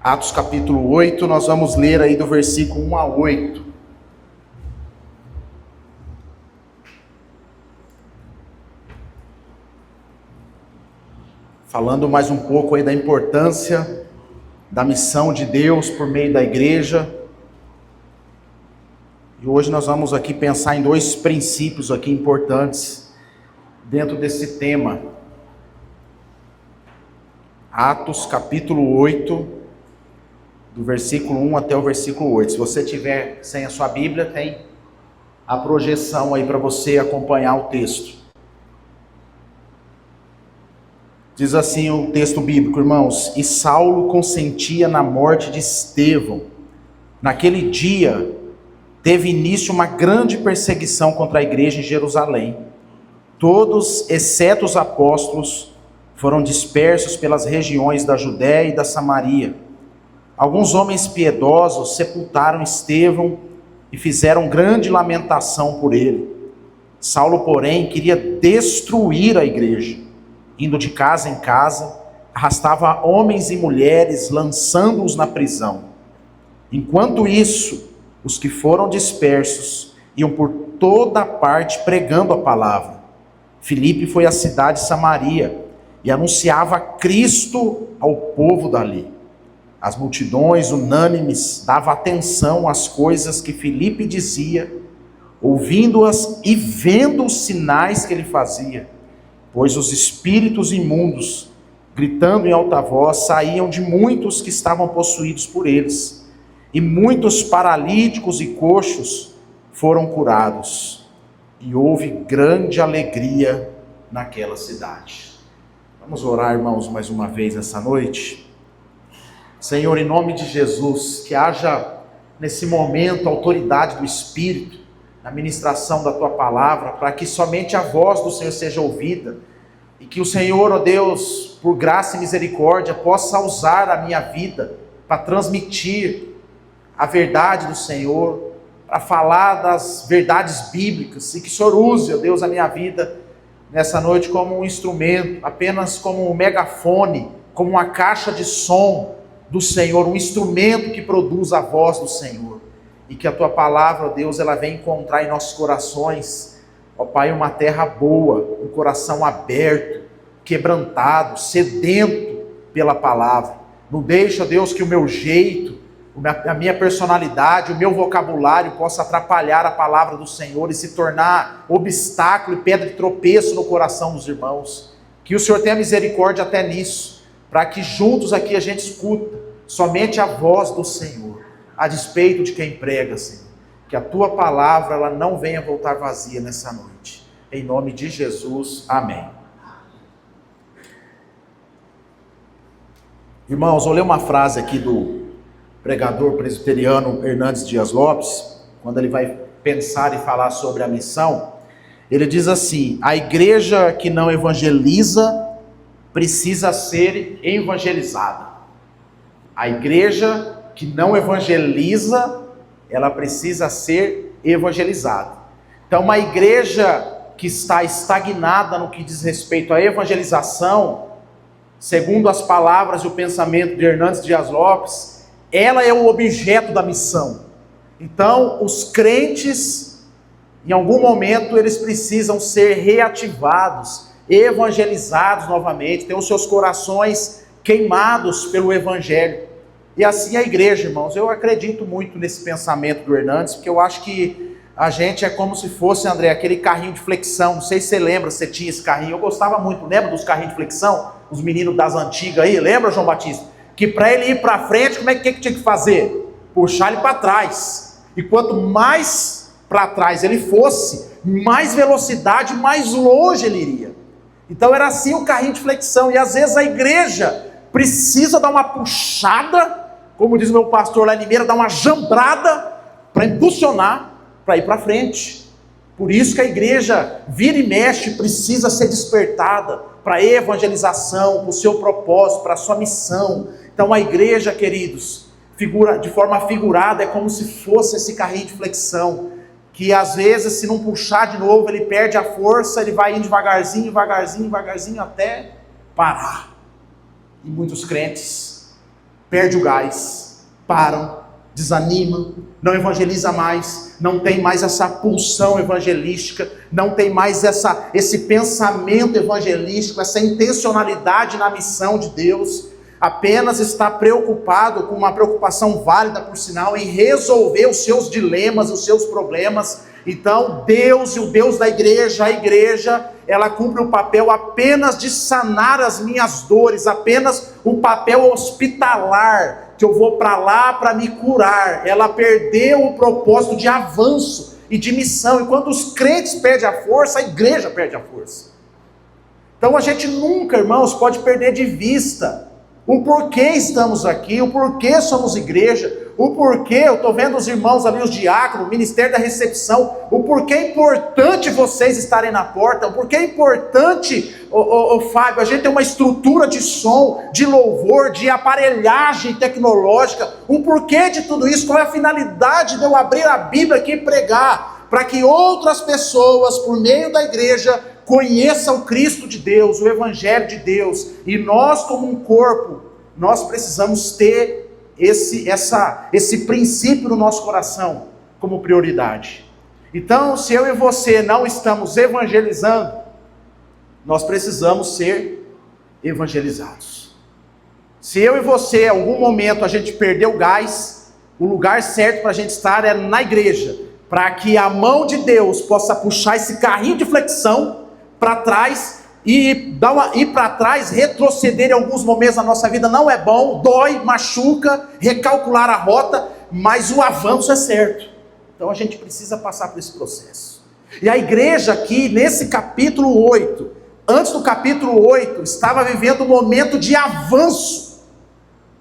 Atos capítulo 8, nós vamos ler aí do versículo 1 a 8. Falando mais um pouco aí da importância da missão de Deus por meio da igreja. E hoje nós vamos aqui pensar em dois princípios aqui importantes dentro desse tema. Atos capítulo 8, do versículo 1 até o versículo 8. Se você tiver sem a sua Bíblia, tem a projeção aí para você acompanhar o texto. Diz assim o texto bíblico, irmãos: E Saulo consentia na morte de Estevão. Naquele dia, teve início uma grande perseguição contra a igreja em Jerusalém. Todos, exceto os apóstolos, foram dispersos pelas regiões da Judéia e da Samaria. Alguns homens piedosos sepultaram Estevão e fizeram grande lamentação por ele. Saulo, porém, queria destruir a igreja. Indo de casa em casa, arrastava homens e mulheres, lançando-os na prisão. Enquanto isso, os que foram dispersos iam por toda parte pregando a palavra. Filipe foi à cidade de Samaria e anunciava Cristo ao povo dali. As multidões unânimes davam atenção às coisas que Filipe dizia, ouvindo-as e vendo os sinais que ele fazia, pois os espíritos imundos, gritando em alta voz, saíam de muitos que estavam possuídos por eles, e muitos paralíticos e coxos foram curados, e houve grande alegria naquela cidade. Vamos orar, irmãos, mais uma vez essa noite. Senhor, em nome de Jesus, que haja nesse momento autoridade do Espírito, na ministração da Tua palavra, para que somente a voz do Senhor seja ouvida, e que o Senhor, ó Deus, por graça e misericórdia, possa usar a minha vida para transmitir a verdade do Senhor, para falar das verdades bíblicas, e que o Senhor use, ó Deus, a minha vida nessa noite como um instrumento, apenas como um megafone, como uma caixa de som do Senhor, um instrumento que produz a voz do Senhor, e que a Tua palavra, ó Deus, ela venha encontrar em nossos corações, ó Pai, uma terra boa, um coração aberto, quebrantado, sedento pela palavra. Não deixa, Deus, que o meu jeito, a minha personalidade, o meu vocabulário possa atrapalhar a palavra do Senhor e se tornar obstáculo e pedra de tropeço no coração dos irmãos. Que o Senhor tenha misericórdia até nisso, para que juntos aqui a gente escuta somente a voz do Senhor, a despeito de quem prega, Senhor. Que a Tua palavra ela não venha voltar vazia nessa noite. Em nome de Jesus, amém. Irmãos, eu li uma frase aqui do pregador presbiteriano Hernandes Dias Lopes, quando ele vai pensar e falar sobre a missão. Ele diz assim: a igreja que não evangeliza precisa ser evangelizada. A igreja que não evangeliza, ela precisa ser evangelizada. Então, uma igreja que está estagnada no que diz respeito à evangelização, segundo as palavras e o pensamento de Hernandes Dias Lopes, ela é o objeto da missão. Então, os crentes, em algum momento, eles precisam ser reativados, evangelizados novamente, ter os seus corações queimados pelo Evangelho. E assim a igreja, irmãos, eu acredito muito nesse pensamento do Hernandes, porque eu acho que a gente é como se fosse, André, aquele carrinho de flexão. Não sei se você lembra, você tinha esse carrinho, eu gostava muito, lembra dos carrinhos de flexão? Os meninos das antigas aí, lembra, João Batista? Que para ele ir para frente, como é que tinha que fazer? Puxar ele para trás. E quanto mais para trás ele fosse, mais velocidade, mais longe ele iria. Então era assim o carrinho de flexão, e às vezes a igreja precisa dar uma puxada, como diz meu pastor lá em Limeira, dar uma jambrada para impulsionar, para ir para frente. Por isso que a igreja vira e mexe, precisa ser despertada para a evangelização, para o seu propósito, para a sua missão. Então a igreja, queridos, de forma figurada, é como se fosse esse carrinho de flexão, que às vezes, se não puxar de novo, ele perde a força, ele vai indo devagarzinho, devagarzinho, devagarzinho, até parar. E muitos crentes perde o gás, param, desanimam, não evangeliza mais, não tem mais essa pulsão evangelística, não tem mais esse pensamento evangelístico, essa intencionalidade na missão de Deus, apenas está preocupado, com uma preocupação válida, por sinal, em resolver os seus dilemas, os seus problemas. Então, Deus e o Deus da igreja, a igreja, ela cumpre o papel apenas de sanar as minhas dores, apenas o papel hospitalar, que eu vou para lá para me curar. Ela perdeu o propósito de avanço e de missão. E quando os crentes perdem a força, a igreja perde a força. Então a gente nunca, irmãos, pode perder de vista o porquê estamos aqui, o porquê somos igreja, o porquê, eu estou vendo os irmãos ali, os diáconos, o ministério da recepção, o porquê é importante vocês estarem na porta, o porquê é importante, Fábio, a gente tem uma estrutura de som, de louvor, de aparelhagem tecnológica, o porquê de tudo isso, qual é a finalidade de eu abrir a Bíblia aqui e pregar, para que outras pessoas, por meio da igreja, conheçam o Cristo de Deus, o Evangelho de Deus, e nós como um corpo, nós precisamos ter esse princípio no nosso coração como prioridade. Então, se eu e você não estamos evangelizando, nós precisamos ser evangelizados. Se eu e você, em algum momento, a gente perdeu o gás, o lugar certo para a gente estar é na igreja, para que a mão de Deus possa puxar esse carrinho de flexão para trás e ir para trás, retroceder em alguns momentos da nossa vida não é bom, dói, machuca, recalcular a rota, mas o avanço é certo. Então a gente precisa passar por esse processo. E a igreja aqui, nesse capítulo 8, antes do capítulo 8, estava vivendo um momento de avanço.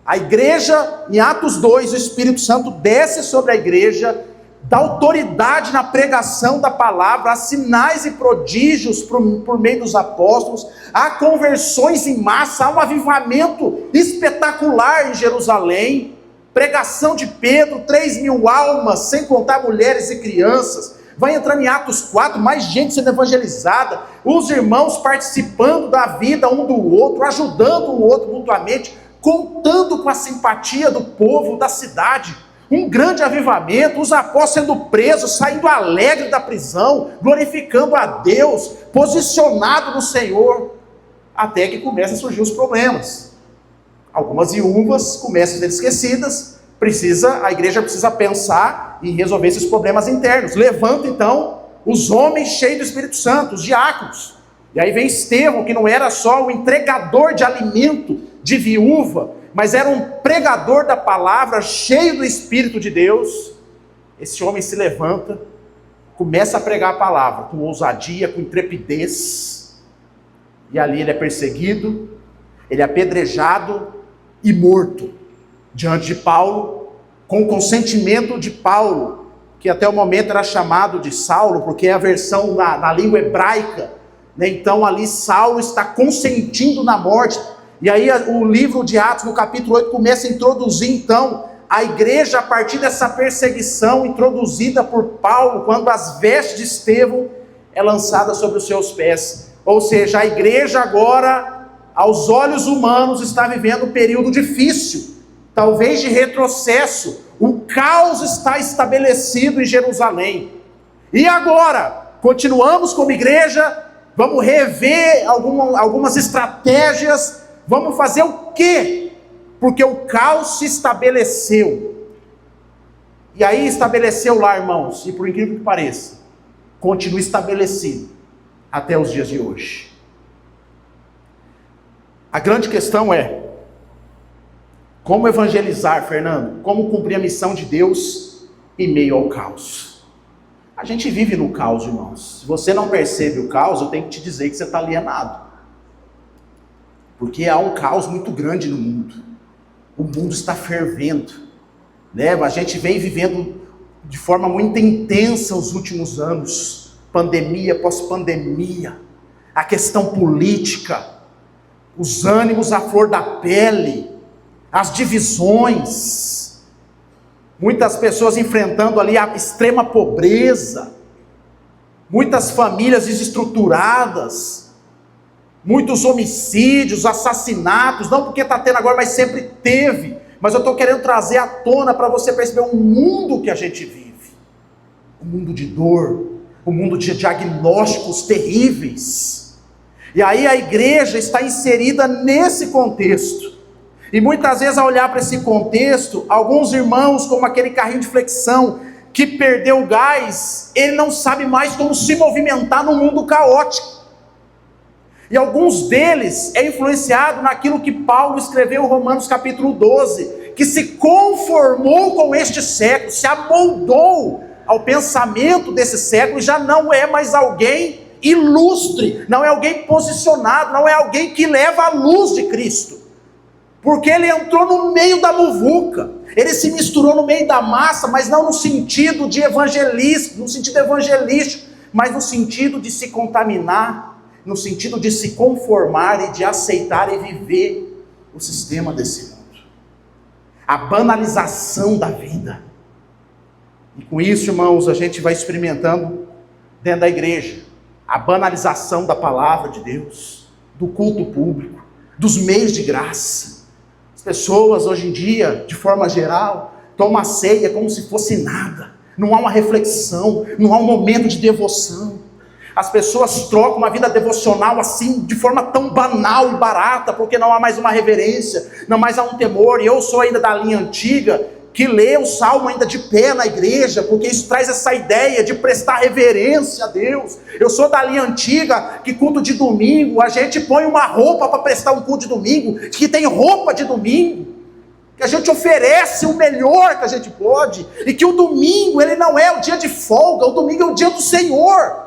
A igreja, em Atos 2, o Espírito Santo desce sobre a igreja, dá autoridade na pregação da palavra, há sinais e prodígios por meio dos apóstolos, há conversões em massa, há um avivamento espetacular em Jerusalém, pregação de Pedro, 3.000 almas, sem contar mulheres e crianças. Vai entrando em Atos 4, mais gente sendo evangelizada, os irmãos participando da vida um do outro, ajudando um outro mutuamente, contando com a simpatia do povo da cidade. Um grande avivamento, os apóstolos sendo presos, saindo alegre da prisão, glorificando a Deus, posicionado no Senhor, até que começam a surgir os problemas. Algumas viúvas começam a ser esquecidas, a igreja precisa pensar em resolver esses problemas internos. Levanta então os homens cheios do Espírito Santo, os diáconos. E aí vem Estevão, que não era só o entregador de alimento de viúva, mas era um pregador da palavra, cheio do Espírito de Deus. Esse homem se levanta, começa a pregar a palavra, com ousadia, com intrepidez, e ali ele é perseguido, ele é apedrejado e morto, diante de Paulo, com o consentimento de Paulo, que até o momento era chamado de Saulo, porque é a versão na língua hebraica, né? Então ali Saulo está consentindo na morte. E aí o livro de Atos, no capítulo 8, começa a introduzir então a igreja a partir dessa perseguição introduzida por Paulo, quando as vestes de Estevão é lançada sobre os seus pés. Ou seja, a igreja agora, aos olhos humanos, está vivendo um período difícil, talvez de retrocesso. O caos está estabelecido em Jerusalém. E agora, continuamos como igreja, vamos rever algumas estratégias. Vamos fazer o quê? Porque o caos se estabeleceu. E aí estabeleceu lá, irmãos, e por incrível que pareça, continua estabelecido até os dias de hoje. A grande questão é, como evangelizar, Fernando? Como cumprir a missão de Deus em meio ao caos? A gente vive no caos, irmãos. Se você não percebe o caos, eu tenho que te dizer que você está alienado. Porque há um caos muito grande no mundo. O mundo está fervendo, né? A gente vem vivendo de forma muito intensa os últimos anos. Pandemia, pós-pandemia. A questão política. Os ânimos à flor da pele. As divisões. Muitas pessoas enfrentando ali a extrema pobreza. Muitas famílias desestruturadas. Muitos homicídios, assassinatos, não porque está tendo agora, mas sempre teve. Mas eu estou querendo trazer à tona para você perceber o mundo que a gente vive. Um mundo de dor, um mundo de diagnósticos terríveis. E aí a igreja está inserida nesse contexto. E muitas vezes, ao olhar para esse contexto, alguns irmãos, como aquele carrinho de flexão, que perdeu o gás, ele não sabe mais como se movimentar no mundo caótico. E alguns deles é influenciado naquilo que Paulo escreveu em Romanos capítulo 12, que se conformou com este século, se amoldou ao pensamento desse século, já não é mais alguém ilustre, não é alguém posicionado, não é alguém que leva a luz de Cristo, porque ele entrou no meio da muvuca, ele se misturou no meio da massa, mas não no sentido de evangelista, no sentido evangelístico, mas no sentido de se contaminar, no sentido de se conformar e de aceitar e viver o sistema desse mundo, a banalização da vida. E com isso, irmãos, a gente vai experimentando dentro da igreja a banalização da palavra de Deus, do culto público, dos meios de graça. As pessoas hoje em dia, de forma geral, tomam a ceia como se fosse nada. Não há uma reflexão, não há um momento de devoção. As pessoas trocam uma vida devocional assim, de forma tão banal e barata, porque não há mais uma reverência, não mais há um temor. E eu sou ainda da linha antiga, que lê o salmo ainda de pé na igreja, porque isso traz essa ideia de prestar reverência a Deus. Eu sou da linha antiga, que culto de domingo, a gente põe uma roupa para prestar um culto de domingo, que tem roupa de domingo, que a gente oferece o melhor que a gente pode, e que o domingo ele não é o dia de folga, o domingo é o dia do Senhor.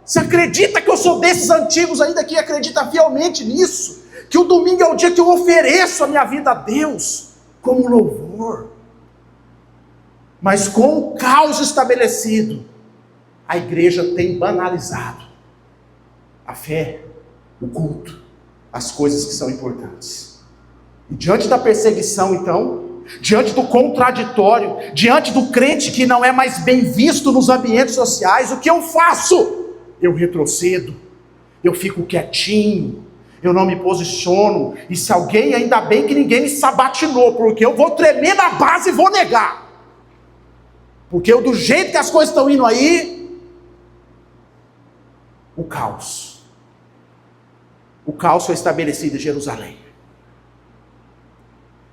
Você acredita que eu sou desses antigos ainda que acredita fielmente nisso? Que o domingo é o dia que eu ofereço a minha vida a Deus, como louvor. Mas com o caos estabelecido, a igreja tem banalizado a fé, o culto, as coisas que são importantes. E diante da perseguição, então, diante do contraditório, diante do crente que não é mais bem visto nos ambientes sociais, o que eu faço? Eu retrocedo, eu fico quietinho, eu não me posiciono, e se alguém, ainda bem que ninguém me sabatinou, porque eu vou tremer na base e vou negar. Porque do jeito que as coisas estão indo aí, o caos foi estabelecido em Jerusalém.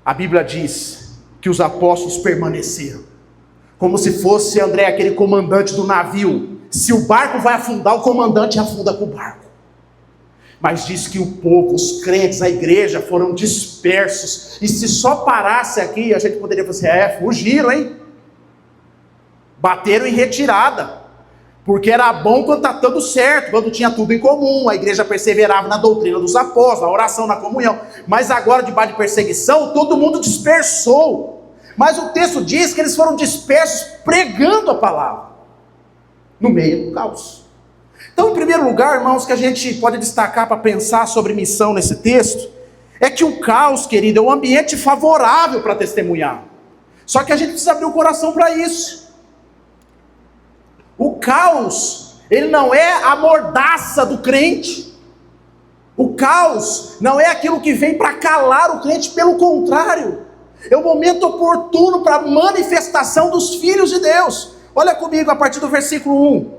A Bíblia diz que os apóstolos permaneceram, como se fosse André, aquele comandante do navio. Se o barco vai afundar, o comandante afunda com o barco. Mas diz que o povo, os crentes, a igreja foram dispersos, e se só parasse aqui, a gente poderia falar assim, fugiram, hein? Bateram em retirada, porque era bom quando está tudo certo, quando tinha tudo em comum, a igreja perseverava na doutrina dos apóstolos, na oração, na comunhão. Mas agora, debaixo de perseguição, todo mundo dispersou. Mas o texto diz que eles foram dispersos pregando a palavra, no meio do caos. Então, em primeiro lugar, irmãos, que a gente pode destacar para pensar sobre missão nesse texto, é que o caos, querido, é um ambiente favorável para testemunhar. Só que a gente precisa abrir o coração para isso. O caos, ele não é a mordaça do crente. O caos não é aquilo que vem para calar o crente, pelo contrário, é o momento oportuno para a manifestação dos filhos de Deus. Olha comigo a partir do versículo 1.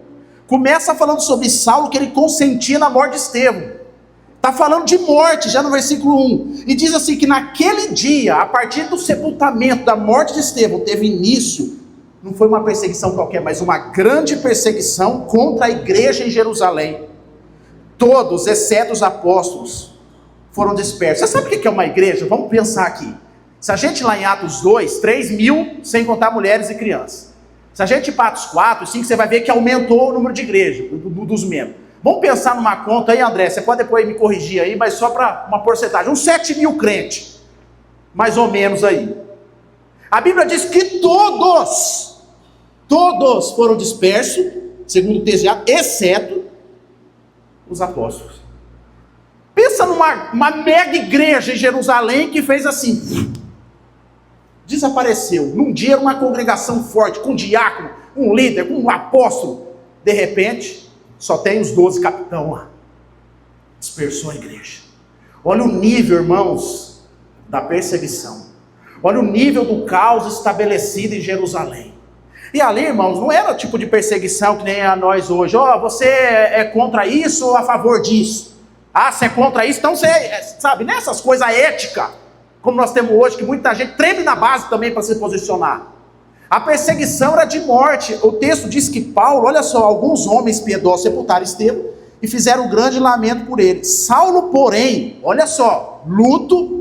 Começa falando sobre Saulo, que ele consentia na morte de Estevão. Está falando de morte já no versículo 1. E diz assim que naquele dia, a partir do sepultamento da morte de Estevão, teve início. Não foi uma perseguição qualquer, mas uma grande perseguição contra a igreja em Jerusalém. Todos, exceto os apóstolos, foram dispersos. Você sabe o que é uma igreja? Vamos pensar aqui. Se a gente lá em Atos 2, 3.000, sem contar mulheres e crianças. Se a gente ir para Atos 4, 5, você vai ver que aumentou o número de igrejas, dos membros. Vamos pensar numa conta aí, André, você pode depois me corrigir aí, mas só para uma porcentagem. Uns 7.000 crentes, mais ou menos aí. A Bíblia diz que todos foram dispersos, segundo o texto de Atos, exceto os apóstolos. Pensa numa mega igreja em Jerusalém que fez assim, desapareceu. Num dia era uma congregação forte, com um diácono, um líder, um apóstolo. De repente, só tem os 12 capitães lá. Dispersou a igreja. Olha o nível, irmãos, da perseguição. Olha o nível do caos estabelecido em Jerusalém. E ali, irmãos, não era o tipo de perseguição que nem a nós hoje. Você é contra isso ou a favor disso? Você é contra isso? Então você, sabe, nessas coisas éticas, como nós temos hoje, que muita gente treme na base também para se posicionar. A perseguição era de morte. O texto diz que Paulo, olha só, alguns homens piedosos sepultaram Estevão e fizeram um grande lamento por ele. Saulo, porém, olha só, luto,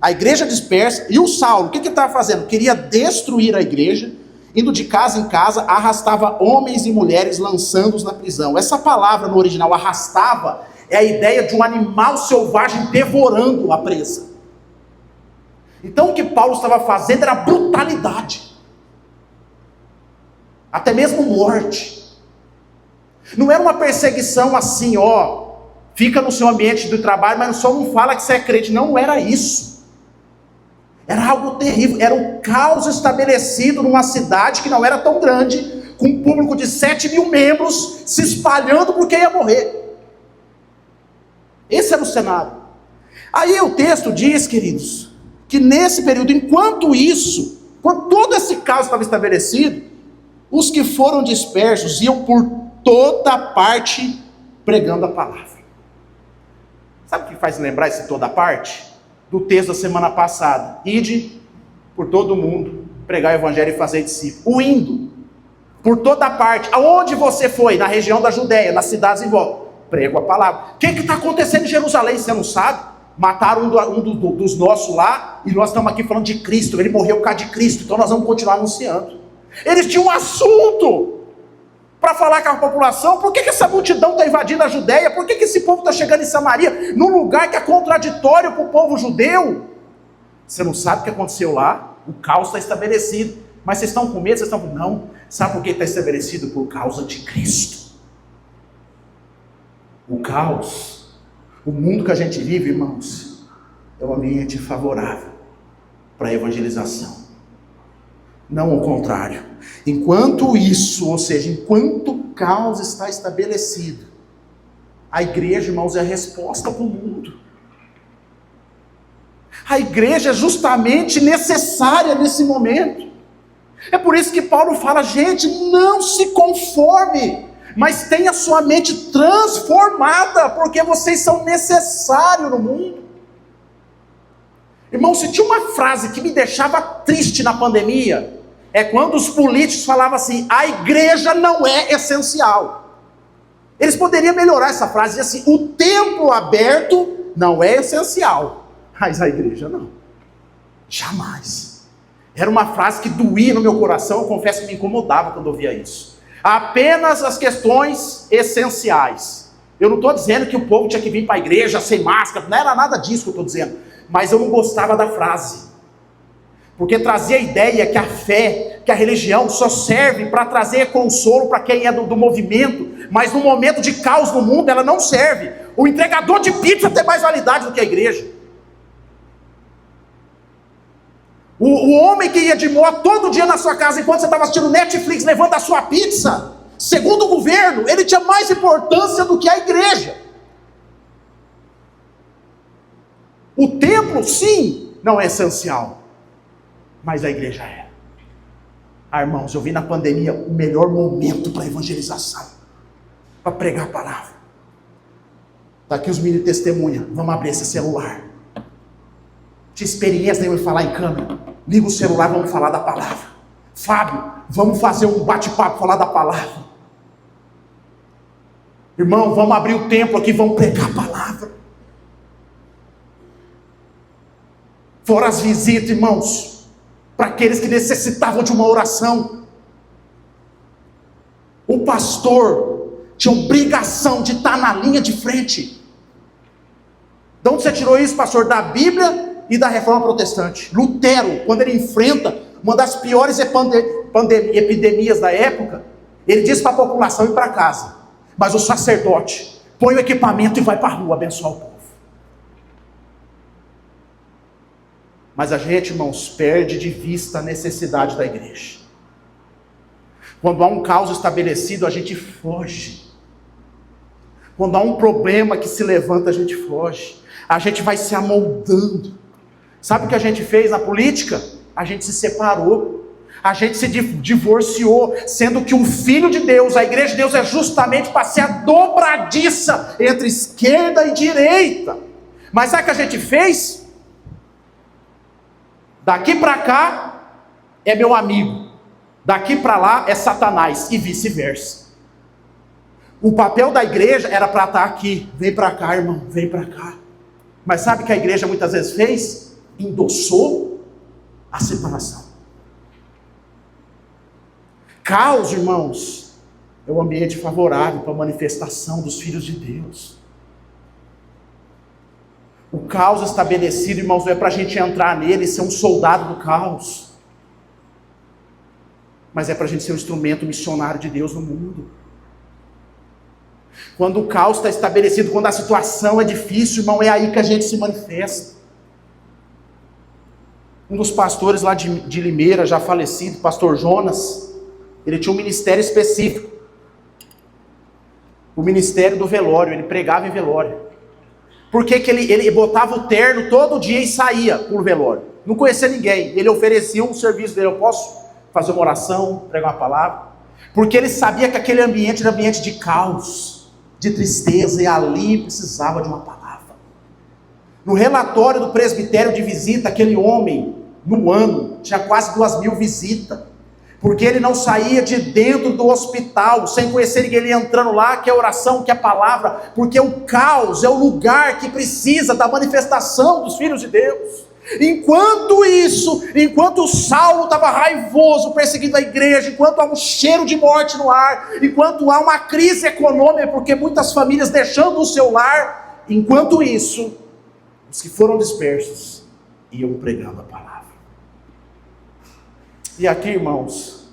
a igreja dispersa, e o Saulo, o que ele estava fazendo? Queria destruir a igreja, indo de casa em casa, arrastava homens e mulheres, lançando-os na prisão. Essa palavra no original, arrastava, é a ideia de um animal selvagem devorando a presa. Então o que Paulo estava fazendo era brutalidade, até mesmo morte. Não era uma perseguição assim, fica no seu ambiente do trabalho, mas só não fala que você é crente. Não era isso. Era algo terrível, era um caos estabelecido numa cidade que não era tão grande, com um público de 7.000 membros, se espalhando porque ia morrer. Esse era o cenário. Aí o texto diz, queridos, que nesse período, enquanto todo esse caos estava estabelecido, os que foram dispersos iam por toda parte pregando a palavra. Sabe o que faz lembrar esse toda parte? Do texto da semana passada. Ide por todo mundo, pregar o evangelho e fazer discípulos. O indo, por toda parte. Aonde você foi? Na região da Judéia, nas cidades em volta. Prego a palavra. O que está acontecendo em Jerusalém? Você não sabe? Mataram um dos nossos lá, e nós estamos aqui falando de Cristo. Ele morreu por causa de Cristo, então nós vamos continuar anunciando. Eles tinham um assunto para falar com a população. Por que essa multidão está invadindo a Judéia? Por que esse povo está chegando em Samaria, num lugar que é contraditório para o povo judeu? Você não sabe o que aconteceu lá? O caos está estabelecido. Mas vocês estão com medo? Vocês estão com... Não. Sabe por que está estabelecido? Por causa de Cristo. O caos, o mundo que a gente vive, irmãos, é um ambiente favorável para a evangelização. Não o contrário. Enquanto isso, ou seja, enquanto o caos está estabelecido, a igreja, irmãos, é a resposta para o mundo. A igreja é justamente necessária nesse momento. É por isso que Paulo fala, gente, não se conforme, mas tenha sua mente transformada, porque vocês são necessários no mundo. Irmão, se tinha uma frase que me deixava triste na pandemia, é quando os políticos falavam assim, a igreja não é essencial. Eles poderiam melhorar essa frase, dizer assim, o templo aberto não é essencial, mas a igreja não. Jamais. Era uma frase que doía no meu coração, eu confesso que me incomodava quando eu ouvia isso. Apenas as questões essenciais. Eu não estou dizendo que o povo tinha que vir para a igreja sem máscara, não era nada disso que eu estou dizendo, mas eu não gostava da frase. Porque trazia a ideia que a fé, que a religião só serve para trazer consolo para quem é do movimento, mas no momento de caos no mundo ela não serve. O entregador de pizza tem mais validade do que a igreja. O homem que ia de moto todo dia na sua casa enquanto você estava assistindo Netflix levando a sua pizza, segundo o governo, ele tinha mais importância do que a igreja. O templo, sim, não é essencial, mas a igreja é. Irmãos, eu vi na pandemia o melhor momento para evangelização, para pregar a palavra. Está aqui os meninos testemunha. Vamos abrir esse celular. Tinha experiência nenhuma em falar em câmera. Liga o celular, vamos falar da palavra. Fábio, vamos fazer um bate-papo, falar da palavra. Irmão, vamos abrir o templo aqui, vamos pregar a palavra. Fora as visitas, irmãos, para aqueles que necessitavam de uma oração. O pastor tinha obrigação de estar na linha de frente. De onde você tirou isso, pastor? Da Bíblia e da Reforma Protestante. Lutero, quando ele enfrenta uma das piores epidemias da época, ele diz para a população ir para casa, mas o sacerdote põe o equipamento e vai para a rua abençoar o povo. Mas a gente, irmãos, perde de vista a necessidade da igreja. Quando há um caos estabelecido, a gente foge. Quando há um problema que se levanta, a gente foge. A gente vai se amoldando. Sabe o que a gente fez na política? a gente se separou, a gente se divorciou, sendo que um filho de Deus, a igreja de Deus é justamente para ser a dobradiça entre esquerda e direita. Mas sabe o que a gente fez? Daqui para cá é meu amigo, daqui para lá é Satanás, e vice-versa. O papel da igreja era para estar aqui, vem para cá, irmão, vem para cá. Mas sabe o que a igreja muitas vezes fez? Endossou a separação. Caos, irmãos, é um ambiente favorável para a manifestação dos filhos de Deus. O caos estabelecido, irmãos, não é para a gente entrar nele e ser um soldado do caos, mas é para a gente ser um instrumento missionário de Deus no mundo. Quando o caos está estabelecido, quando a situação é difícil, irmão, é aí que a gente se manifesta. Um dos pastores lá de Limeira, já falecido, pastor Jonas, ele tinha um ministério específico, o ministério do velório. Ele pregava em velório. Por que ele botava o terno todo dia e saía por velório? Não conhecia ninguém, ele oferecia um serviço dele: eu posso fazer uma oração, pregar uma palavra? Porque ele sabia que aquele ambiente era ambiente de caos, de tristeza, e ali precisava de uma palavra. No relatório do presbitério de visita, aquele homem, no ano, tinha quase 2.000 visitas, porque ele não saía de dentro do hospital, sem conhecer ninguém, ele entrando lá, que é oração, que é palavra, porque o caos é o lugar que precisa da manifestação dos filhos de Deus. Enquanto isso, enquanto Saulo estava raivoso, perseguindo a igreja, enquanto há um cheiro de morte no ar, enquanto há uma crise econômica, porque muitas famílias deixando o seu lar, enquanto isso, os que foram dispersos iam pregando a palavra. E aqui, irmãos,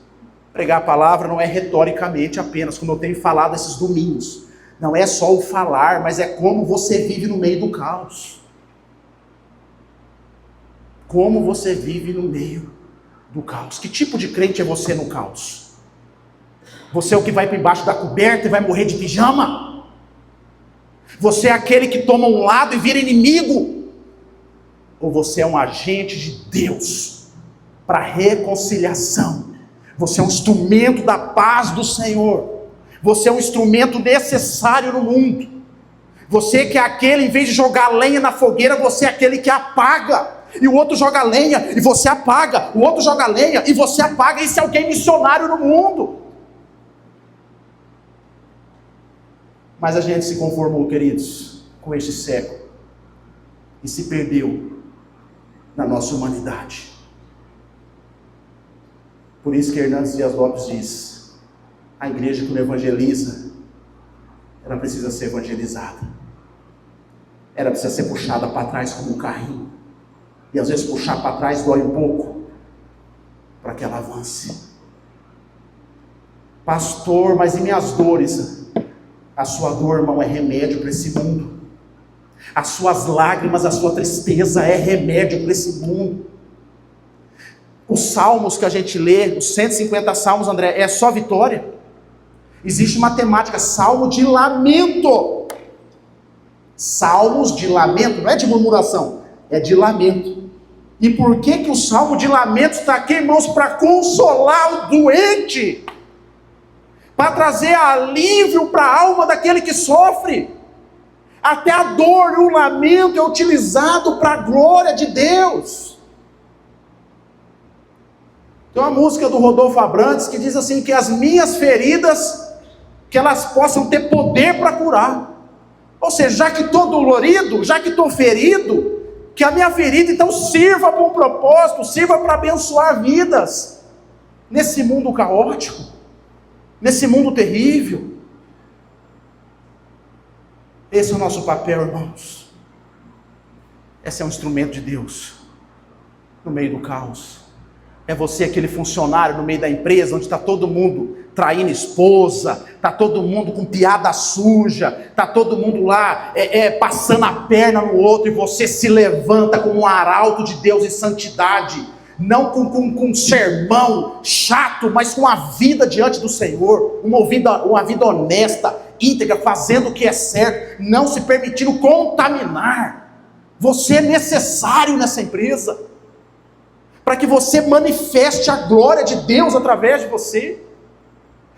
pregar a palavra não é retoricamente apenas, como eu tenho falado esses domingos. Não é só o falar, mas é como você vive no meio do caos. Como você vive no meio do caos. Que tipo de crente é você no caos? Você é o que vai para embaixo da coberta e vai morrer de pijama? Você é aquele que toma um lado e vira inimigo? Ou você é um agente de Deus para reconciliação? Você é um instrumento da paz do Senhor. Você é um instrumento necessário no mundo. Você que é aquele, em vez de jogar lenha na fogueira, você é aquele que apaga. E o outro joga lenha e você apaga. O outro joga lenha e você apaga. Esse é alguém missionário no mundo. Mas a gente se conformou, queridos, com este século e se perdeu na nossa humanidade. Por isso que Hernandes Dias Lopes diz: a igreja que não evangeliza, ela precisa ser evangelizada. Ela precisa ser puxada para trás como um carrinho. E às vezes puxar para trás dói um pouco, para que ela avance. Pastor, mas e minhas dores? A sua dor, irmão, é remédio para esse mundo. As suas lágrimas, a sua tristeza é remédio para esse mundo. Os salmos que a gente lê, os 150 salmos, André, é só vitória? Existe uma temática, salmo de lamento. Salmos de lamento, não é de murmuração, é de lamento. E por que o salmo de lamento está aqui, irmãos? Para consolar o doente, para trazer alívio para a alma daquele que sofre. Até a dor e o lamento é utilizado para a glória de Deus. Tem uma música do Rodolfo Abrantes que diz assim: que as minhas feridas, que elas possam ter poder para curar. Ou seja, já que estou dolorido, já que estou ferido, que a minha ferida então sirva para um propósito, sirva para abençoar vidas, nesse mundo caótico, nesse mundo terrível. Esse é o nosso papel, irmãos. Esse é um instrumento de Deus, no meio do caos. É você aquele funcionário no meio da empresa, onde está todo mundo traindo esposa, está todo mundo com piada suja, está todo mundo lá passando a perna no outro, e você se levanta como um arauto de Deus em santidade, não com um sermão chato, mas com a vida diante do Senhor, uma vida honesta, íntegra, fazendo o que é certo, não se permitindo contaminar. Você é necessário nessa empresa. para que você manifeste a glória de Deus através de você,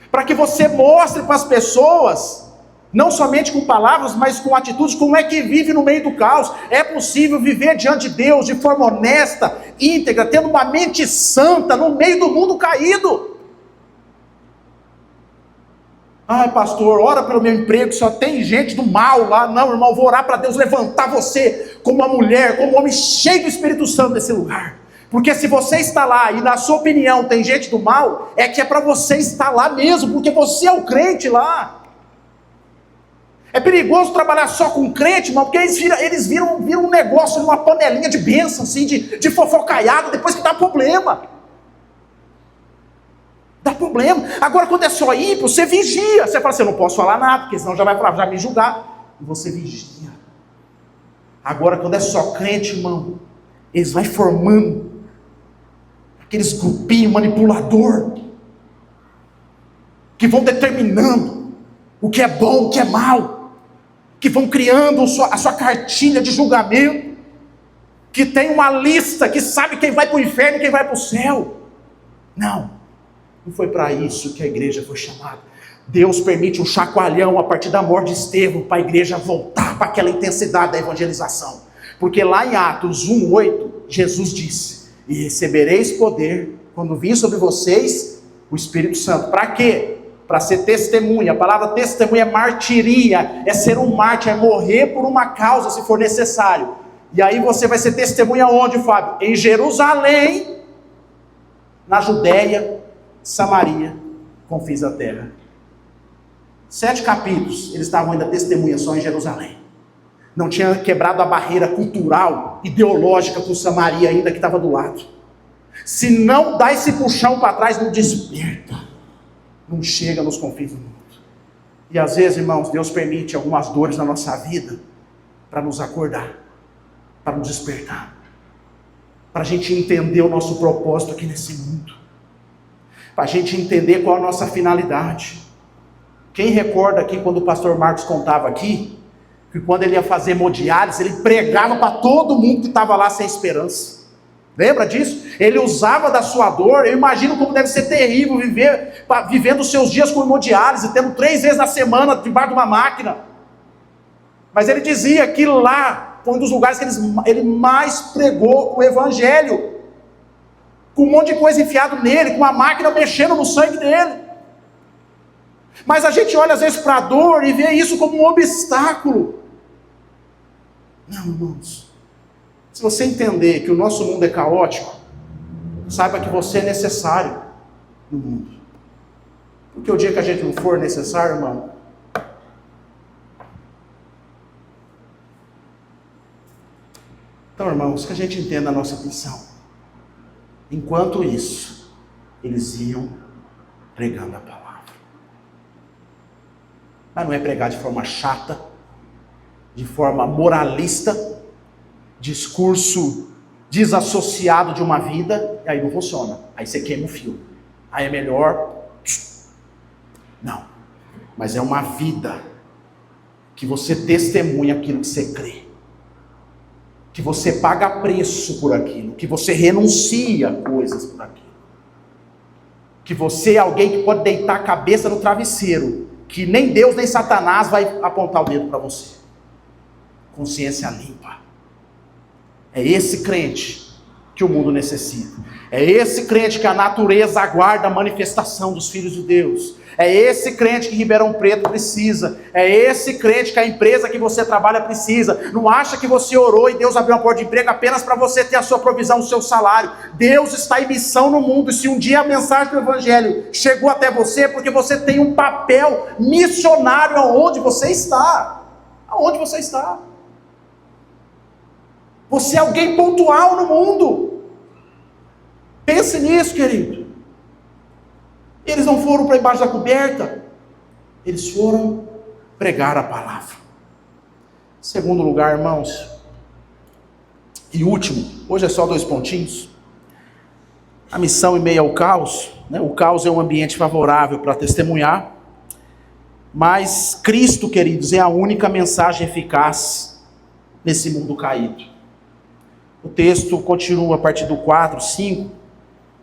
para que você mostre para as pessoas, não somente com palavras, mas com atitudes, como é que vive no meio do caos. É possível viver diante de Deus de forma honesta, íntegra, tendo uma mente santa no meio do mundo caído. Ai, pastor, ora pelo meu emprego, só tem gente do mal lá. Não, irmão, vou orar para Deus levantar você como uma mulher, como um homem cheio do Espírito Santo nesse lugar. Porque se você está lá e na sua opinião tem gente do mal, é que é para você estar lá mesmo, porque você é o crente lá. É perigoso trabalhar só com crente, irmão, porque eles viram um negócio numa panelinha de bênção, assim, de fofocaiada, depois que dá problema. Dá problema. Agora, quando é só ímpio, você vigia. Você fala assim, eu não posso falar nada, porque senão já vai falar, já me julgar. E você vigia. Agora, quando é só crente, irmão, eles vão formando aqueles grupinhos manipulador, que vão determinando o que é bom, o que é mal, que vão criando a sua cartilha de julgamento, que tem uma lista, que sabe quem vai para o inferno e quem vai para o céu. Não foi para isso que a igreja foi chamada. Deus permite um chacoalhão a partir da morte de Estevão, para a igreja voltar para aquela intensidade da evangelização, porque lá em Atos 1:8, Jesus disse, e recebereis poder, quando vir sobre vocês, o Espírito Santo. Para quê? Para ser testemunha. A palavra testemunha é martiria, é ser um mártir, é morrer por uma causa, se for necessário. E aí você vai ser testemunha onde, Fábio? Em Jerusalém, na Judéia, Samaria, confins da terra. 7 capítulos, eles estavam ainda testemunha só em Jerusalém. Não tinha quebrado a barreira cultural, ideológica com Samaria ainda, que estava do lado. Se não dá esse puxão para trás, não desperta, não chega nos confins do mundo. E às vezes, irmãos, Deus permite algumas dores na nossa vida, para nos acordar, para nos despertar, para a gente entender o nosso propósito aqui nesse mundo, para a gente entender qual a nossa finalidade. Quem recorda aqui, quando o pastor Marcos contava aqui, que quando ele ia fazer hemodiálise, ele pregava para todo mundo que estava lá sem esperança. Lembra disso? Ele usava da sua dor. Eu imagino como deve ser terrível vivendo os seus dias com hemodiálise, tendo 3 vezes na semana debaixo de uma máquina. Mas ele dizia que lá foi um dos lugares que ele mais pregou o evangelho, com um monte de coisa enfiado nele, com a máquina mexendo no sangue dele. Mas a gente olha às vezes para a dor e vê isso como um obstáculo. Não, irmãos, se você entender que o nosso mundo é caótico, saiba que você é necessário no mundo. Porque o dia que a gente não for necessário, irmão, então, irmãos, que a gente entenda a nossa missão. Enquanto isso, eles iam pregando a palavra. Mas não é pregar de forma chata, de forma moralista, discurso desassociado de uma vida, e aí não funciona. Aí você queima o fio. Aí é melhor... Não. Mas é uma vida que você testemunha aquilo que você crê, que você paga preço por aquilo, que você renuncia coisas por aquilo, que você é alguém que pode deitar a cabeça no travesseiro, que nem Deus nem Satanás vai apontar o dedo para você. Consciência limpa. É esse crente que o mundo necessita. É esse crente que a natureza aguarda a manifestação dos filhos de Deus. É esse crente que Ribeirão Preto precisa. É esse crente que a empresa que você trabalha precisa. Não acha que você orou e Deus abriu uma porta de emprego apenas para você ter a sua provisão, o seu salário. Deus está em missão no mundo. E se um dia a mensagem do Evangelho chegou até você, é porque você tem um papel missionário aonde você está. Aonde você está. Você é alguém pontual no mundo. Pense nisso, querido. Eles não foram para embaixo da coberta. Eles foram pregar a palavra. Segundo lugar, irmãos, e último, hoje é só 2 pontinhos. A missão em meio ao caos, né? O caos é um ambiente favorável para testemunhar, mas Cristo, queridos, é a única mensagem eficaz nesse mundo caído. O texto continua a partir do 4, 5,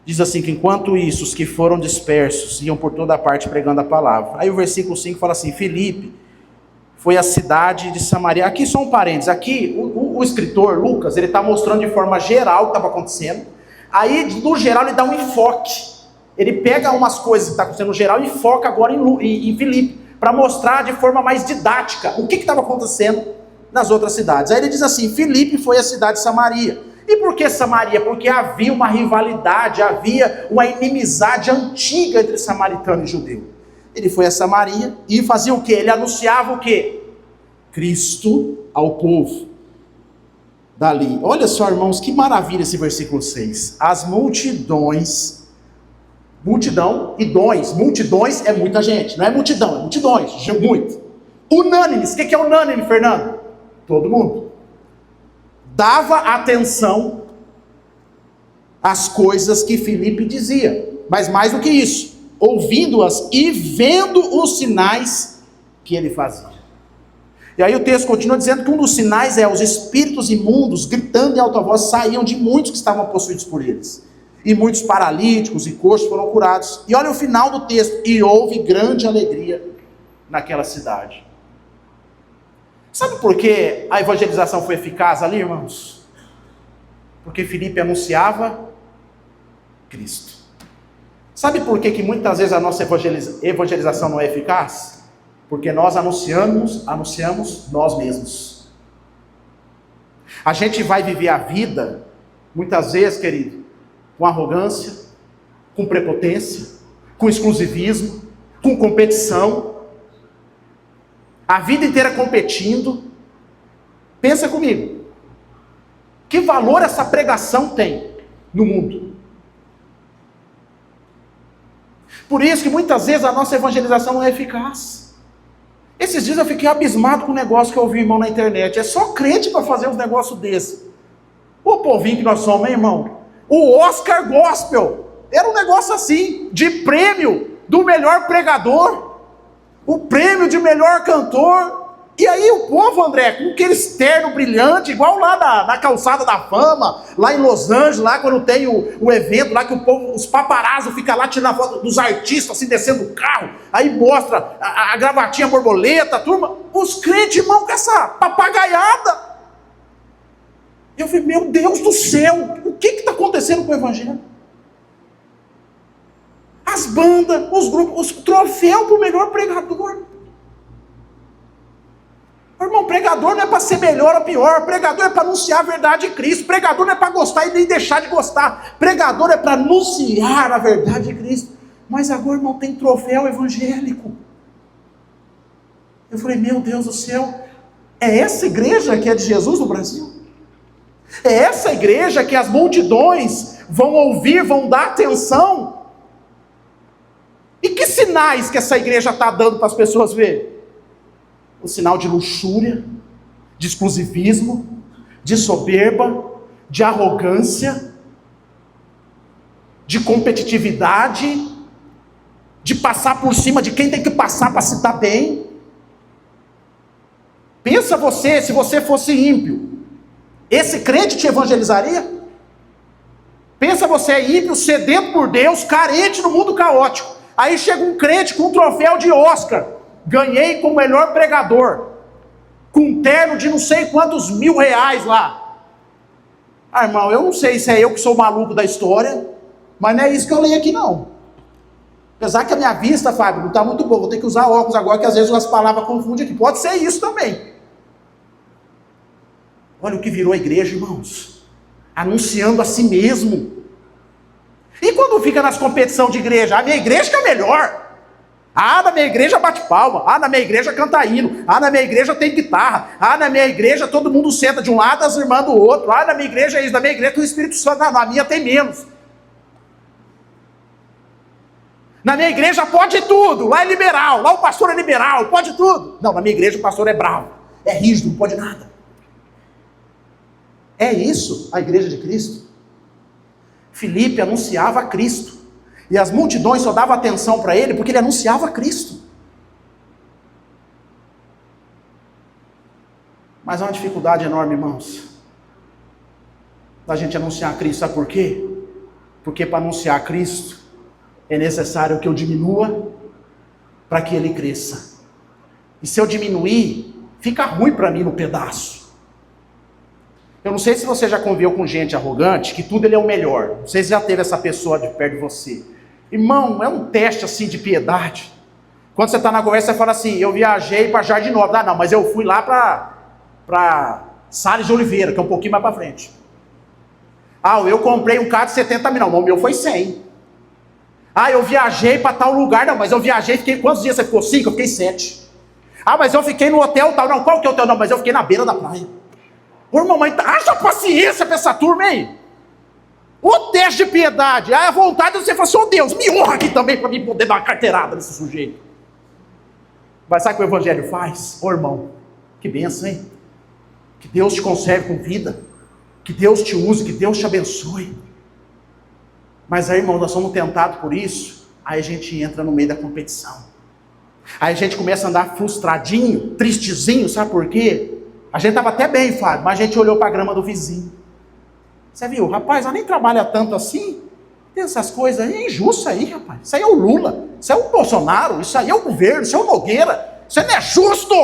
diz assim, que enquanto isso, os que foram dispersos iam por toda parte pregando a palavra. Aí o versículo 5 fala assim, Filipe foi a cidade de Samaria. Aqui só um parênteses, aqui o escritor, Lucas, ele está mostrando de forma geral o que estava acontecendo. Aí, no geral, ele dá um enfoque. Ele pega umas coisas que estão acontecendo no geral e foca agora em Filipe, para mostrar de forma mais didática o que estava acontecendo nas outras cidades. Aí ele diz assim, Filipe foi a cidade de Samaria. E por que Samaria? Porque havia uma rivalidade, havia uma inimizade antiga entre samaritano e judeu. Ele foi a Samaria e fazia o quê? Ele anunciava o quê? Cristo ao povo dali. Olha só, irmãos, que maravilha esse versículo 6. As multidões, multidão e dões. Multidões é muita gente, não é multidão, é multidões, muito. Unânimes, o que é unânime, Fernando? Todo mundo. Dava atenção às coisas que Filipe dizia, mas mais do que isso, ouvindo-as e vendo os sinais que ele fazia. E aí o texto continua dizendo que um dos sinais é os espíritos imundos, gritando em alta voz, saíam de muitos que estavam possuídos por eles. E muitos paralíticos e coxos foram curados. E olha o final do texto, e houve grande alegria naquela cidade. Sabe por que a evangelização foi eficaz ali, irmãos? Porque Filipe anunciava Cristo. Sabe por que muitas vezes a nossa evangelização não é eficaz? Porque nós anunciamos nós mesmos. A gente vai viver a vida, muitas vezes, querido, com arrogância, com prepotência, com exclusivismo, com competição. A vida inteira competindo. Pensa comigo. Que valor essa pregação tem no mundo? Por isso que muitas vezes a nossa evangelização não é eficaz. Esses dias eu fiquei abismado com um negócio que eu ouvi, irmão, na internet. É só crente para fazer uns negócios desses. O povinho que nós somos, hein, irmão? O Oscar Gospel. Era um negócio assim, de prêmio do melhor pregador. O prêmio de melhor cantor. E aí o povo, André, com aquele externo brilhante, igual lá na calçada da fama, lá em Los Angeles, lá quando tem o evento, lá que o povo, os paparazzo ficam lá tirando a foto dos artistas, assim, descendo do carro, aí mostra a gravatinha borboleta, a turma, os crentes, irmão, com essa papagaiada. Eu falei, meu Deus do céu, o que está acontecendo com o evangelho? As bandas, os grupos, os troféus para o melhor pregador. Irmão, pregador não é para ser melhor ou pior, pregador é para anunciar a verdade de Cristo, pregador não é para gostar e nem deixar de gostar, pregador é para anunciar a verdade de Cristo. Mas agora, irmão, tem troféu evangélico. Eu falei, meu Deus do céu, é essa igreja que é de Jesus no Brasil? É essa igreja que as multidões vão ouvir, vão dar atenção? E que sinais que essa igreja está dando para as pessoas verem? Um sinal de luxúria, de exclusivismo, de soberba, de arrogância, de competitividade, de passar por cima de quem tem que passar para se dar bem. Pensa você, se você fosse ímpio, esse crente te evangelizaria? Pensa você ímpio, sedento por Deus, carente no mundo caótico. Aí chega um crente com um troféu de Oscar. Ganhei como melhor pregador, com um terno de não sei quantos R$1.000 lá. Ah, irmão, eu não sei se é eu que sou o maluco da história, mas não é isso que eu leio aqui não. Apesar que a minha vista, Fábio, não está muito boa, vou ter que usar óculos agora, que às vezes as palavras confundem aqui. Pode ser isso também. Olha o que virou a igreja, irmãos. Anunciando a si mesmo. E quando fica nas competições de igreja? A minha igreja que é melhor. Ah, na minha igreja bate palma. Ah, na minha igreja canta hino. Ah, na minha igreja tem guitarra. Ah, na minha igreja todo mundo senta de um lado, as irmãs do outro. Ah, na minha igreja é isso. Na minha igreja tem o Espírito Santo. Na minha tem menos. Na minha igreja pode tudo. Lá é liberal. Lá o pastor é liberal. Pode tudo. Não, na minha igreja o pastor é bravo. É rígido, não pode nada. É isso a igreja de Cristo? Filipe anunciava Cristo. E as multidões só davam atenção para ele porque ele anunciava Cristo. Mas há uma dificuldade enorme, irmãos. da gente anunciar Cristo. Sabe por quê? Porque para anunciar Cristo é necessário que eu diminua para que Ele cresça. E se eu diminuir, fica ruim para mim no pedaço. Eu não sei se você já conviveu com gente arrogante, que tudo ele é o melhor. Não sei se já teve essa pessoa de perto de você. Irmão, é um teste assim de piedade. Quando você está na conversa, você fala assim: eu viajei para Jardim Nobre. Ah, não, mas eu fui lá para Salles de Oliveira, que é um pouquinho mais para frente. Ah, eu comprei um carro de 70 mil. Não, o meu foi 100. Ah, eu viajei para tal lugar. Não, mas eu viajei, fiquei... Quantos dias você ficou? 5? Eu fiquei 7. Ah, mas eu fiquei no hotel tal. Não, qual que é o hotel? Não, mas eu fiquei na beira da praia. Ô, irmão, mas haja paciência para essa turma, hein? O teste de piedade. Aí a vontade de você falar assim: ô Deus, me honra aqui também para mim poder dar uma carteirada nesse sujeito. Mas sabe o que o Evangelho faz? Ô irmão, que bênção, hein? Que Deus te conserve com vida. Que Deus te use, que Deus te abençoe. Mas aí, irmão, nós somos tentados por isso. Aí a gente entra no meio da competição. Aí a gente começa a andar frustradinho, tristezinho, sabe por quê? A gente estava até bem, Fábio, mas a gente olhou para a grama do vizinho. Você viu, rapaz, ela nem trabalha tanto assim. Tem essas coisas aí, é injusto isso aí, rapaz. Isso aí é o Lula, isso é o Bolsonaro, isso aí é o governo, isso é o Nogueira. Isso aí não é justo.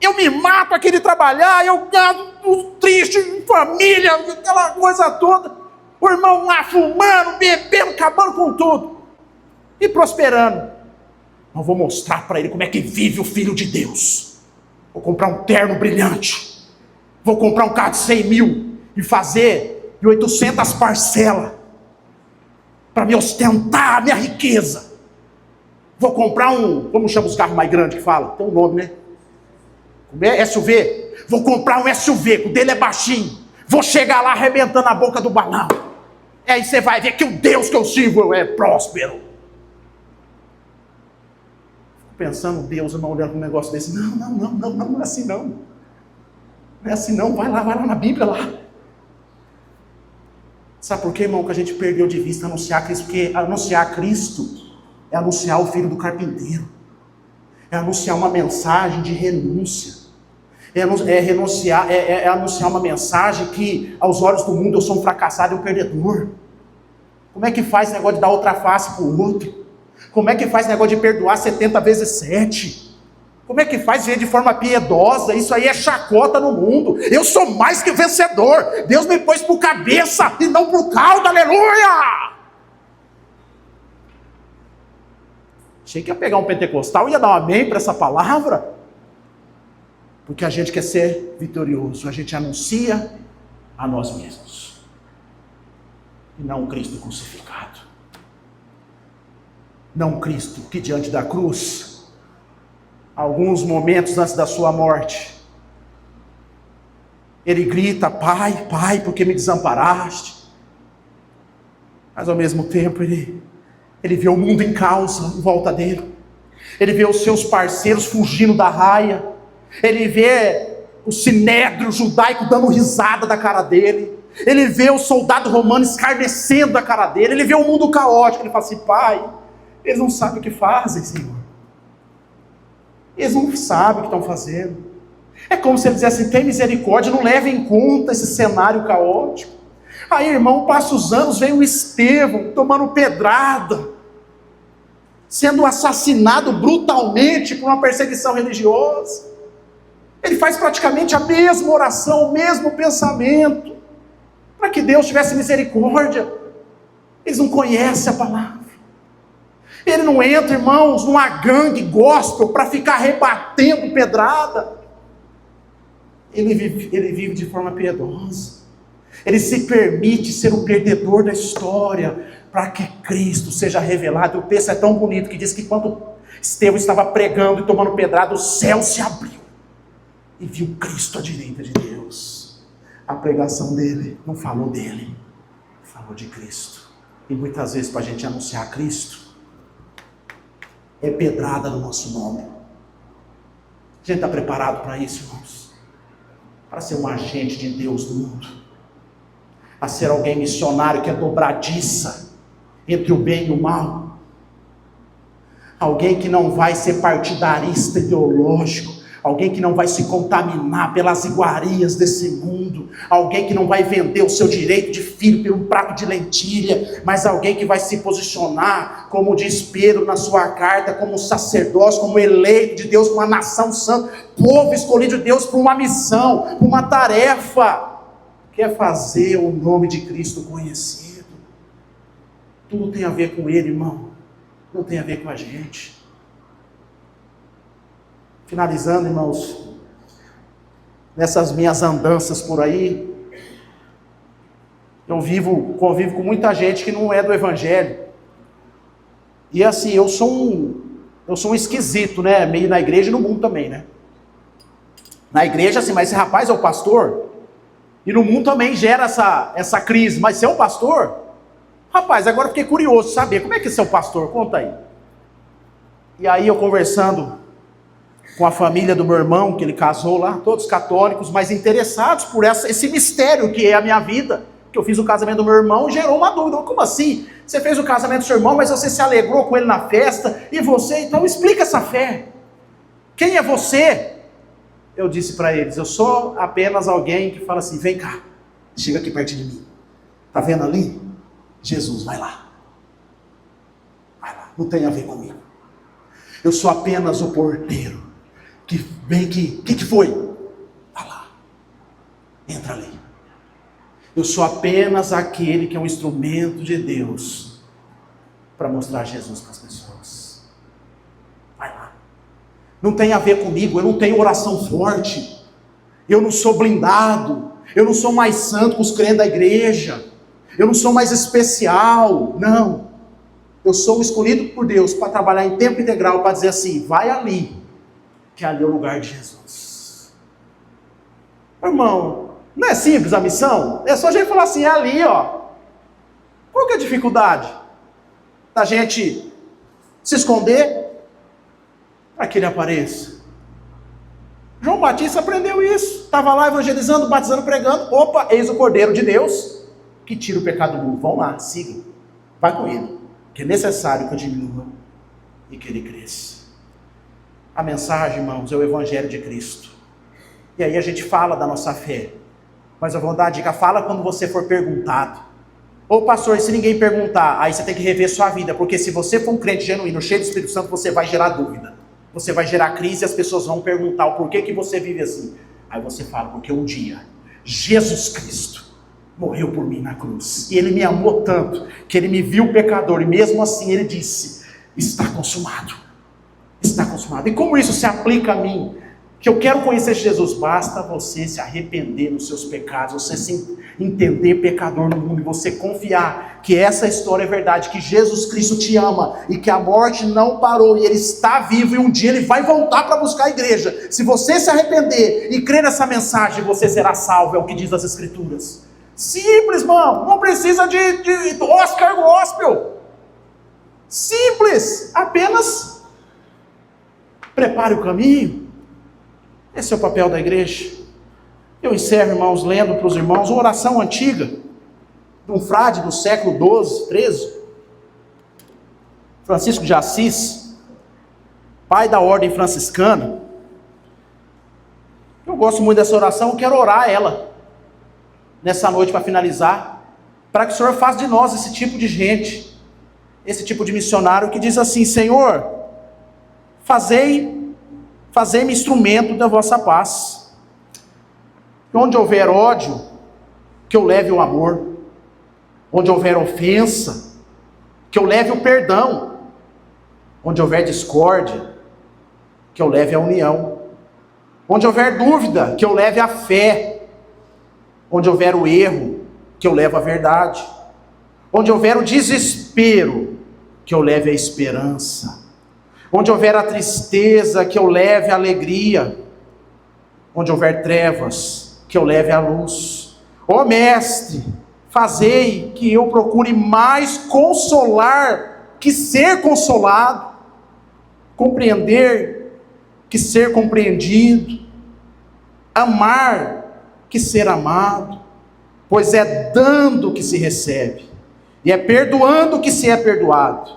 Eu me mato aqui de trabalhar, eu ganho triste, em família, aquela coisa toda. O irmão lá fumando, bebendo, acabando com tudo. E prosperando. Eu vou mostrar para ele como é que vive o Filho de Deus. Vou comprar um terno brilhante. Vou comprar um carro de 100 mil e fazer de 800 parcelas. Para me ostentar a minha riqueza. Vou comprar um... Como chama os carros mais grandes que fala? Tem um nome, né? SUV. Vou comprar um SUV, que o dele é baixinho. Vou chegar lá arrebentando a boca do balão. E aí você vai ver que o Deus que eu sirvo é próspero. Fico pensando, Deus, eu não olhando para um negócio desse. Não é assim não. Não é assim não, vai lá na Bíblia lá. Sabe por quê, irmão, que a gente perdeu de vista anunciar Cristo? Porque anunciar Cristo é anunciar o Filho do Carpinteiro. É anunciar uma mensagem de renúncia. É anunciar uma mensagem que aos olhos do mundo eu sou um fracassado e um perdedor. Como é que faz esse negócio de dar outra face para o outro? Como é que faz esse negócio de perdoar 70 vezes 7? Como é que faz ver de forma piedosa? Isso aí é chacota no mundo. Eu sou mais que vencedor. Deus me pôs por cabeça e não por cauda, aleluia! Achei que ia pegar um pentecostal e ia dar um amém para essa palavra. Porque a gente quer ser vitorioso, a gente anuncia a nós mesmos. E não Cristo crucificado. Não Cristo que diante da cruz, alguns momentos antes da sua morte, ele grita: Pai, Pai, por que me desamparaste? Mas ao mesmo tempo ele vê o mundo em causa em volta dele. Ele vê os seus parceiros fugindo da raia. Ele vê o sinédrio judaico dando risada da cara dele. Ele vê o soldado romano escarnecendo da cara dele. Ele vê o mundo caótico. Ele fala assim: Pai, eles não sabem o que fazem, Senhor. Eles não sabem o que estão fazendo. É como se ele dissesse: tem misericórdia, não leve em conta esse cenário caótico. Aí, irmão, passa os anos, vem o Estevão tomando pedrada, sendo assassinado brutalmente por uma perseguição religiosa. Ele faz praticamente a mesma oração, o mesmo pensamento, para que Deus tivesse misericórdia. Eles não conhecem a palavra. Ele não entra, irmãos, numa gangue gospel para ficar rebatendo pedrada. Ele vive de forma piedosa. Ele se permite ser um perdedor da história, para que Cristo seja revelado. O texto é tão bonito que diz que quando Estevão estava pregando e tomando pedrada, o céu se abriu e viu Cristo à direita de Deus. A pregação dele não falou dele, falou de Cristo. E muitas vezes, para a gente anunciar Cristo, é pedrada no nosso nome. A gente está preparado para isso, irmãos? Para ser um agente de Deus no mundo, a ser alguém missionário que é dobradiça entre o bem e o mal, alguém que não vai ser partidarista ideológico, alguém que não vai se contaminar pelas iguarias desse mundo, alguém que não vai vender o seu direito de filho por um prato de lentilha, mas alguém que vai se posicionar, como diz Pedro na sua carta, como um sacerdócio, como eleito de Deus, uma nação santa, povo escolhido de Deus para uma missão, uma tarefa, que é fazer o nome de Cristo conhecido. Tudo tem a ver com Ele, irmão, não tem a ver com a gente. Finalizando, irmãos, nessas minhas andanças por aí, eu convivo com muita gente que não é do Evangelho. E assim, eu sou um esquisito, né? Meio na igreja e no mundo também, né? Na igreja, assim, mas esse rapaz é o pastor? E no mundo também gera essa crise. Mas você é o pastor? Rapaz, agora eu fiquei curioso de saber, como é que é seu pastor? Conta aí. E aí eu conversando com a família do meu irmão, que ele casou lá, todos católicos, mas interessados por esse mistério que é a minha vida, que eu fiz o casamento do meu irmão, gerou uma dúvida. Como assim? Você fez o casamento do seu irmão, mas você se alegrou com ele na festa, e você? Então explica essa fé. Quem é você? Eu disse para eles, eu sou apenas alguém que fala assim, vem cá, chega aqui perto de mim. Tá vendo ali? Jesus, vai lá. Vai lá, não tem a ver comigo. Eu sou apenas o porteiro. Que foi? Vai lá, entra ali. Eu sou apenas aquele que é um instrumento de Deus para mostrar Jesus para as pessoas. Vai lá. Não tem a ver comigo, eu não tenho oração forte, eu não sou blindado, eu não sou mais santo que os crentes da igreja, eu não sou mais especial, não. Eu sou escolhido por Deus para trabalhar em tempo integral, para dizer assim, vai ali, que ali é o lugar de Jesus. Irmão, não é simples a missão? É só a gente falar assim, é ali, ó. Qual que é a dificuldade da gente se esconder para que ele apareça? João Batista aprendeu isso. Estava lá evangelizando, batizando, pregando. Opa, eis o Cordeiro de Deus que tira o pecado do mundo. Vão lá, sigam. Vai com ele. Que é necessário que eu diminua e que ele cresça. A mensagem, irmãos, é o Evangelho de Cristo. E aí a gente fala da nossa fé. Mas eu vou dar a dica, fala quando você for perguntado. Ô pastor, se ninguém perguntar, aí você tem que rever sua vida. Porque se você for um crente genuíno, cheio do Espírito Santo, você vai gerar dúvida. Você vai gerar crise e as pessoas vão perguntar o porquê que você vive assim. Aí você fala, porque um dia, Jesus Cristo morreu por mim na cruz. E ele me amou tanto, que ele me viu pecador. E mesmo assim ele disse, está consumado. Está consumado. E como isso se aplica a mim? Que eu quero conhecer Jesus. Basta você se arrepender dos seus pecados, você se entender pecador no mundo, e você confiar que essa história é verdade, que Jesus Cristo te ama, e que a morte não parou, e Ele está vivo, e um dia Ele vai voltar para buscar a igreja. Se você se arrepender e crer nessa mensagem, você será salvo, é o que diz as Escrituras. Simples, mano, não precisa de Oscar Gospel. Simples, apenas prepare o caminho. Esse é o papel da igreja. Eu encerro, irmãos, lendo para os irmãos uma oração antiga de um frade do século XII, XIII, Francisco de Assis, pai da ordem franciscana. Eu gosto muito dessa oração, eu quero orar ela nessa noite para finalizar, para que o Senhor faça de nós esse tipo de gente, esse tipo de missionário que diz assim: Senhor, fazei-me instrumento da vossa paz. Onde houver ódio, que eu leve o amor. Onde houver ofensa, que eu leve o perdão. Onde houver discórdia, que eu leve a união. Onde houver dúvida, que eu leve a fé. Onde houver o erro, que eu leve a verdade. Onde houver o desespero, que eu leve a esperança. Onde houver a tristeza, que eu leve a alegria. Onde houver trevas, que eu leve a luz. Ó Mestre, fazei que eu procure mais consolar que ser consolado, compreender que ser compreendido, amar que ser amado, pois é dando que se recebe, e é perdoando que se é perdoado,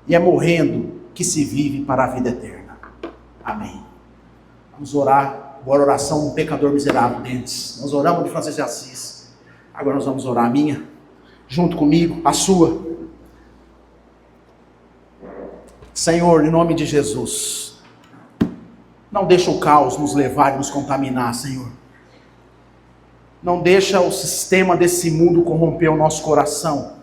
e é morrendo que se vive para a vida eterna. Amém. Vamos orar. Agora oração de um pecador miserável dentes. Nós oramos de Francisco de Assis. Agora nós vamos orar a minha, junto comigo, a sua. Senhor, em nome de Jesus, não deixa o caos nos levar e nos contaminar, Senhor. Não deixa o sistema desse mundo corromper o nosso coração.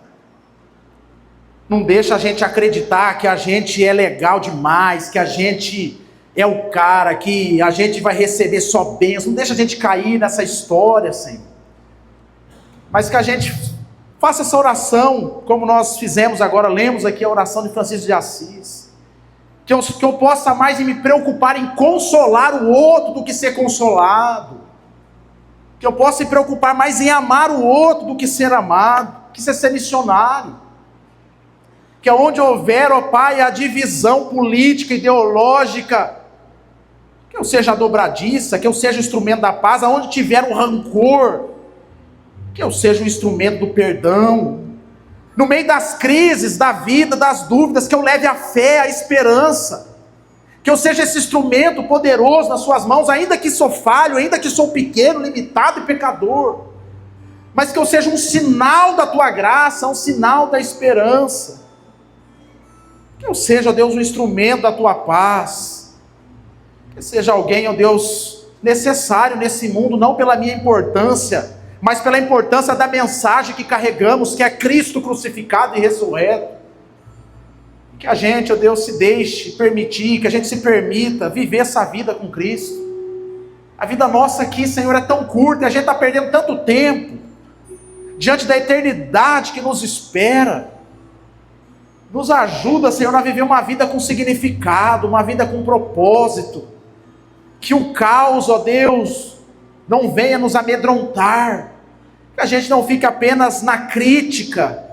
Não deixa a gente acreditar que a gente é legal demais, que a gente é o cara, que a gente vai receber só bênçãos. Não deixa a gente cair nessa história, Senhor. Mas que a gente faça essa oração, como nós fizemos agora, lemos aqui a oração de Francisco de Assis. Que eu possa mais me preocupar em consolar o outro do que ser consolado. Que eu possa me preocupar mais em amar o outro do que ser amado, que ser missionário. Que onde houver, ó Pai, a divisão política, ideológica, que eu seja a dobradiça, que eu seja o instrumento da paz, aonde tiver o rancor, que eu seja o instrumento do perdão. No meio das crises, da vida, das dúvidas, que eu leve a fé, a esperança. Que eu seja esse instrumento poderoso nas suas mãos, ainda que sou falho, ainda que sou pequeno, limitado e pecador. Mas que eu seja um sinal da tua graça, um sinal da esperança. Que eu seja, ó Deus, um instrumento da tua paz. Que seja alguém, ó Deus, necessário nesse mundo, não pela minha importância, mas pela importância da mensagem que carregamos, que é Cristo crucificado e ressurreto. Que a gente, ó Deus, se deixe permitir, que a gente se permita viver essa vida com Cristo. A vida nossa aqui, Senhor, é tão curta, e a gente está perdendo tanto tempo, diante da eternidade que nos espera. Nos ajuda, Senhor, a viver uma vida com significado, uma vida com propósito. Que o caos, ó Deus, não venha nos amedrontar. Que a gente não fique apenas na crítica,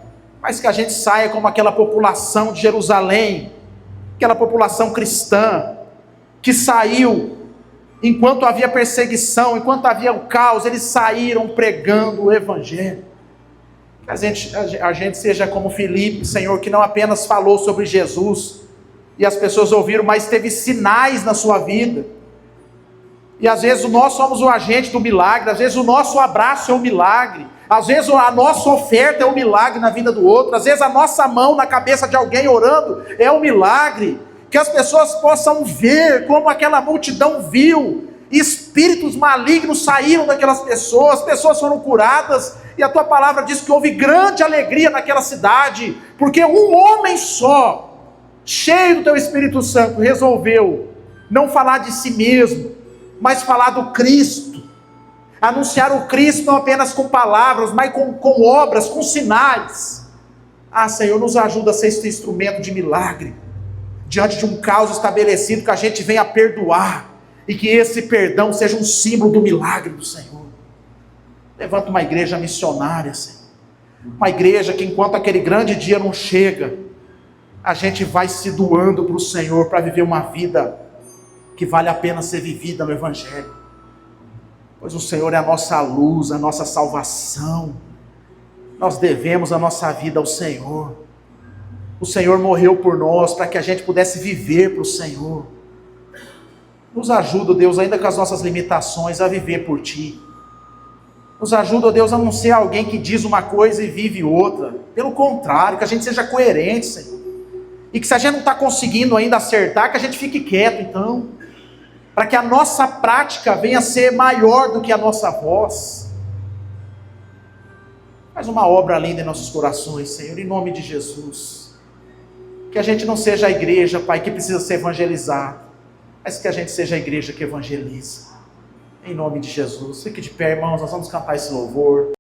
mas que a gente saia como aquela população de Jerusalém, aquela população cristã, que saiu, enquanto havia perseguição, enquanto havia o caos, eles saíram pregando o Evangelho. Que a gente seja como Filipe, Senhor, que não apenas falou sobre Jesus, e as pessoas ouviram, mas teve sinais na sua vida. E às vezes nós somos o agente do milagre, às vezes o nosso abraço é um milagre, às vezes a nossa oferta é um milagre na vida do outro, às vezes a nossa mão na cabeça de alguém orando é um milagre. Que as pessoas possam ver como aquela multidão viu, espíritos malignos saíram daquelas pessoas, pessoas foram curadas, e a tua palavra diz que houve grande alegria naquela cidade, porque um homem só, cheio do teu Espírito Santo, resolveu não falar de si mesmo, mas falar do Cristo, anunciar o Cristo não apenas com palavras, mas com obras, com sinais. Senhor, nos ajuda a ser esse instrumento de milagre, diante de um caos estabelecido, que a gente venha perdoar, e que esse perdão seja um símbolo do milagre do Senhor. Levanta uma igreja missionária, Senhor, uma igreja que enquanto aquele grande dia não chega, a gente vai se doando para o Senhor, para viver uma vida que vale a pena ser vivida no Evangelho, pois o Senhor é a nossa luz, a nossa salvação. Nós devemos a nossa vida ao Senhor. O Senhor morreu por nós, para que a gente pudesse viver para o Senhor. Nos ajuda, Deus, ainda com as nossas limitações, a viver por Ti. Nos ajuda, Deus, a não ser alguém que diz uma coisa e vive outra. Pelo contrário, que a gente seja coerente, Senhor. E que se a gente não está conseguindo ainda acertar, que a gente fique quieto, então. Para que a nossa prática venha a ser maior do que a nossa voz. Faz uma obra linda em nossos corações, Senhor, em nome de Jesus. Que a gente não seja a igreja, Pai, que precisa ser evangelizado, mas que a gente seja a igreja que evangeliza. Em nome de Jesus. Fique de pé, irmãos, nós vamos cantar esse louvor.